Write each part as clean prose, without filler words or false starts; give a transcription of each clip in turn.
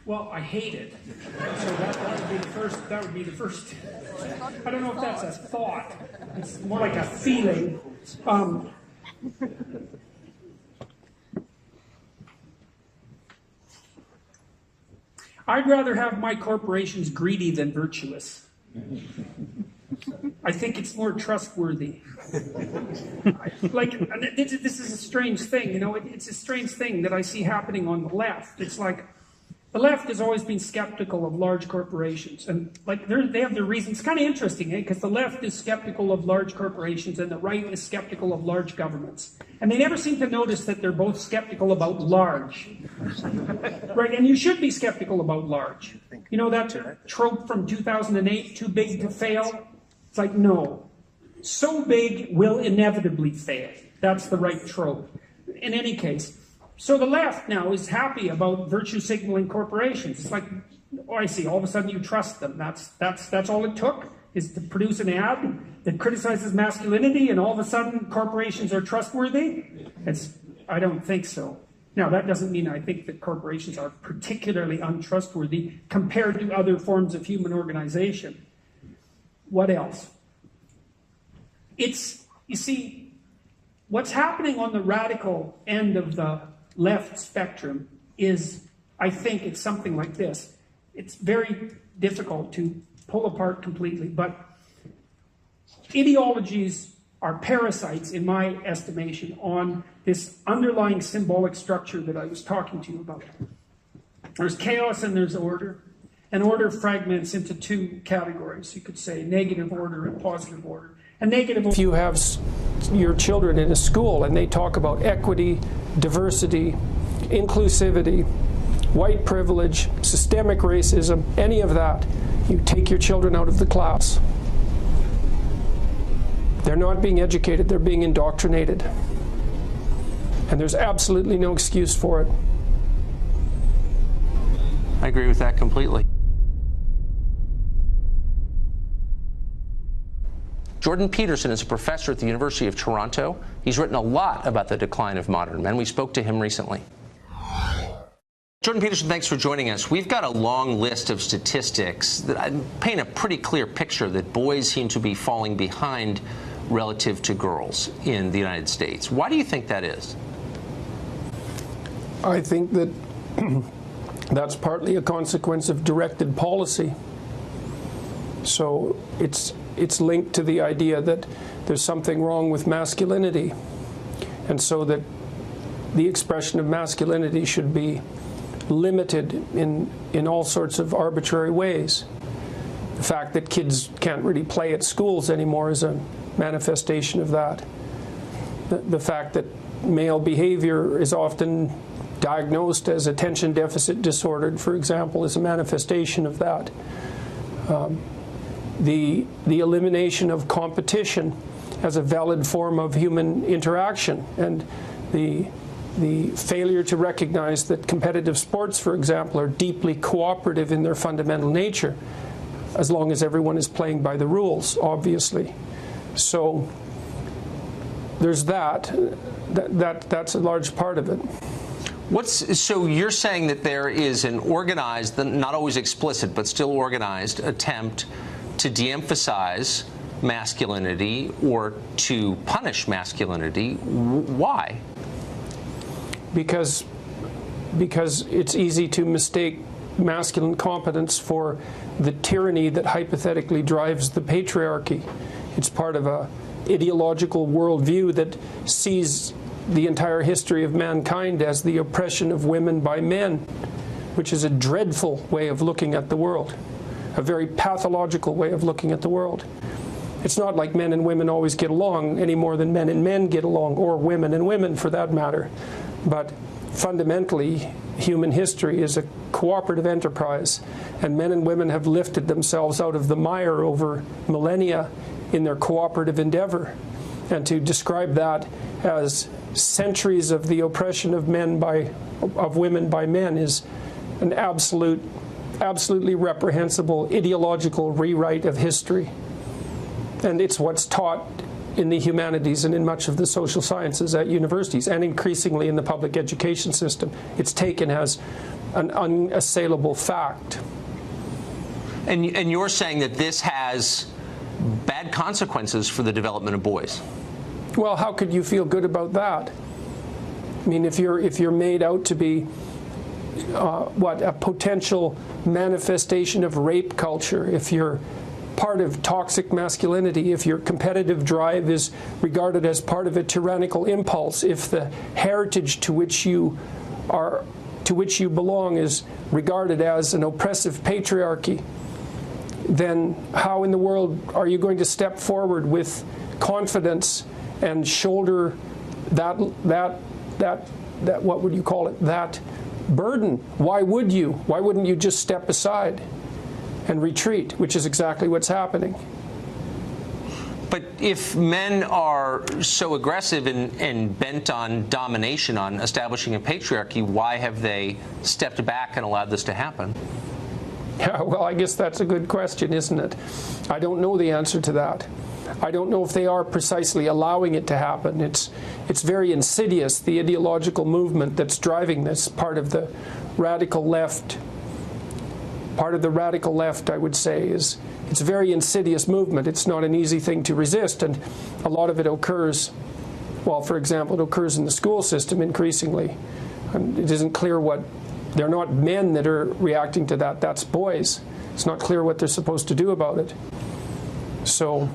Well, I hate it. So that would be the first. That would be the first. I don't know if that's a thought. It's more like a feeling. I'd rather have my corporations greedy than virtuous. I think it's more trustworthy. Like, this is a strange thing, you know, it's a strange thing that I see happening on the left. It's like, the left has always been skeptical of large corporations, and like they have their reasons. It's kind of interesting, because the left is skeptical of large corporations and the right is skeptical of large governments. And they never seem to notice that they're both skeptical about large. Right, and you should be skeptical about large. You know that trope from 2008, too big to fail? It's like, no. So big will inevitably fail. That's the right trope. In any case, so the left now is happy about virtue signaling corporations. It's like, oh, I see, all of a sudden you trust them. That's all it took, is to produce an ad that criticizes masculinity, and all of a sudden corporations are trustworthy? I don't think so. Now, that doesn't mean I think that corporations are particularly untrustworthy compared to other forms of human organization. What else? You see, what's happening on the radical end of the left spectrum is, I think it's something like this. It's very difficult to pull apart completely, but ideologies are parasites, in my estimation, on this underlying symbolic structure that I was talking to you about. There's chaos and there's order. And order fragments into two categories, you could say, negative order and positive order. And negative. If you have your children in a school and they talk about equity, diversity, inclusivity, white privilege, systemic racism, any of that, you take your children out of the class. They're not being educated, they're being indoctrinated. And there's absolutely no excuse for it. I agree with that completely. Jordan Peterson is a professor at the University of Toronto. He's written a lot about the decline of modern men. We spoke to him recently. Jordan Peterson, thanks for joining us. We've got a long list of statistics that paint a pretty clear picture that boys seem to be falling behind relative to girls in the United States. Why do you think that is? I think that that's partly a consequence of directed policy. So it's linked to the idea that there's something wrong with masculinity, and so that the expression of masculinity should be limited in all sorts of arbitrary ways. The fact that kids can't really play at schools anymore is a manifestation of that. The fact that male behavior is often diagnosed as attention deficit disorder, for example, is a manifestation of that. The elimination of competition as a valid form of human interaction, and the failure to recognize that competitive sports, for example, are deeply cooperative in their fundamental nature, as long as everyone is playing by the rules, obviously. So there's that's a large part of it. So you're saying that there is an organized, not always explicit, but still organized attempt to de-emphasize masculinity or to punish masculinity. Why? Because it's easy to mistake masculine competence for the tyranny that hypothetically drives the patriarchy. It's part of a ideological worldview that sees the entire history of mankind as the oppression of women by men, which is a dreadful way of looking at the world, a very pathological way of looking at the world. It's not like men and women always get along any more than men and men get along, or women and women for that matter. But fundamentally, human history is a cooperative enterprise, and men and women have lifted themselves out of the mire over millennia in their cooperative endeavor. And to describe that as centuries of the oppression of women by men is an absolutely reprehensible ideological rewrite of history. And it's what's taught in the humanities and in much of the social sciences at universities, and increasingly in the public education system. It's taken as an unassailable fact. And you're saying that this has bad consequences for the development of boys? Well, how could you feel good about that? I mean, if you're made out to be a potential manifestation of rape culture, if you're part of toxic masculinity, if your competitive drive is regarded as part of a tyrannical impulse, if the heritage to which you belong is regarded as an oppressive patriarchy, then how in the world are you going to step forward with confidence and shoulder that what would you call it, that burden? Why would you? Why wouldn't you just step aside and retreat, which is exactly what's happening? But if men are so aggressive and bent on domination, on establishing a patriarchy, why have they stepped back and allowed this to happen? Yeah, well, I guess that's a good question, isn't it? I don't know the answer to that. I don't know if they are precisely allowing it to happen. It's very insidious, the ideological movement that's driving this, part of the radical left. Part of the radical left, I would say, is it's a very insidious movement. It's not an easy thing to resist, and a lot of it occurs, well, for example, it occurs in the school system increasingly. And it isn't clear what, they're not men that are reacting to that, that's boys. It's not clear what they're supposed to do about it. So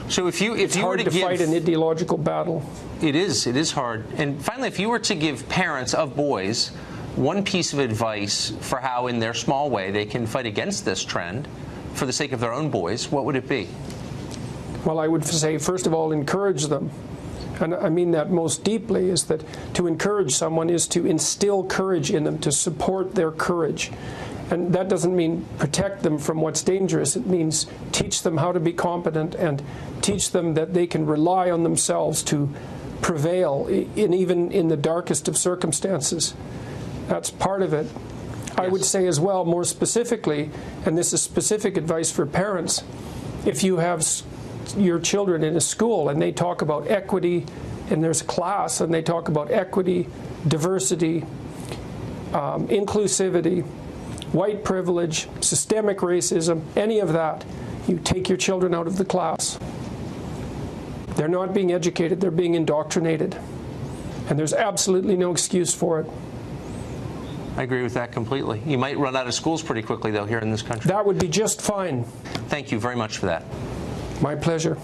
if you were to fight an ideological battle. It is hard. And finally, if you were to give parents of boys one piece of advice for how, in their small way, they can fight against this trend for the sake of their own boys, what would it be? Well, I would say, first of all, encourage them. And I mean that most deeply, is that to encourage someone is to instill courage in them, to support their courage. And that doesn't mean protect them from what's dangerous. It means teach them how to be competent and teach them that they can rely on themselves to prevail, even in the darkest of circumstances. That's part of it. Yes. I would say as well, more specifically, and this is specific advice for parents, if you have your children in a school and they talk about equity, and there's a class and they talk about equity, diversity, inclusivity, white privilege, systemic racism, any of that, you take your children out of the class. They're not being educated, they're being indoctrinated. And there's absolutely no excuse for it. I agree with that completely. You might run out of schools pretty quickly, though, here in this country. That would be just fine. Thank you very much for that. My pleasure.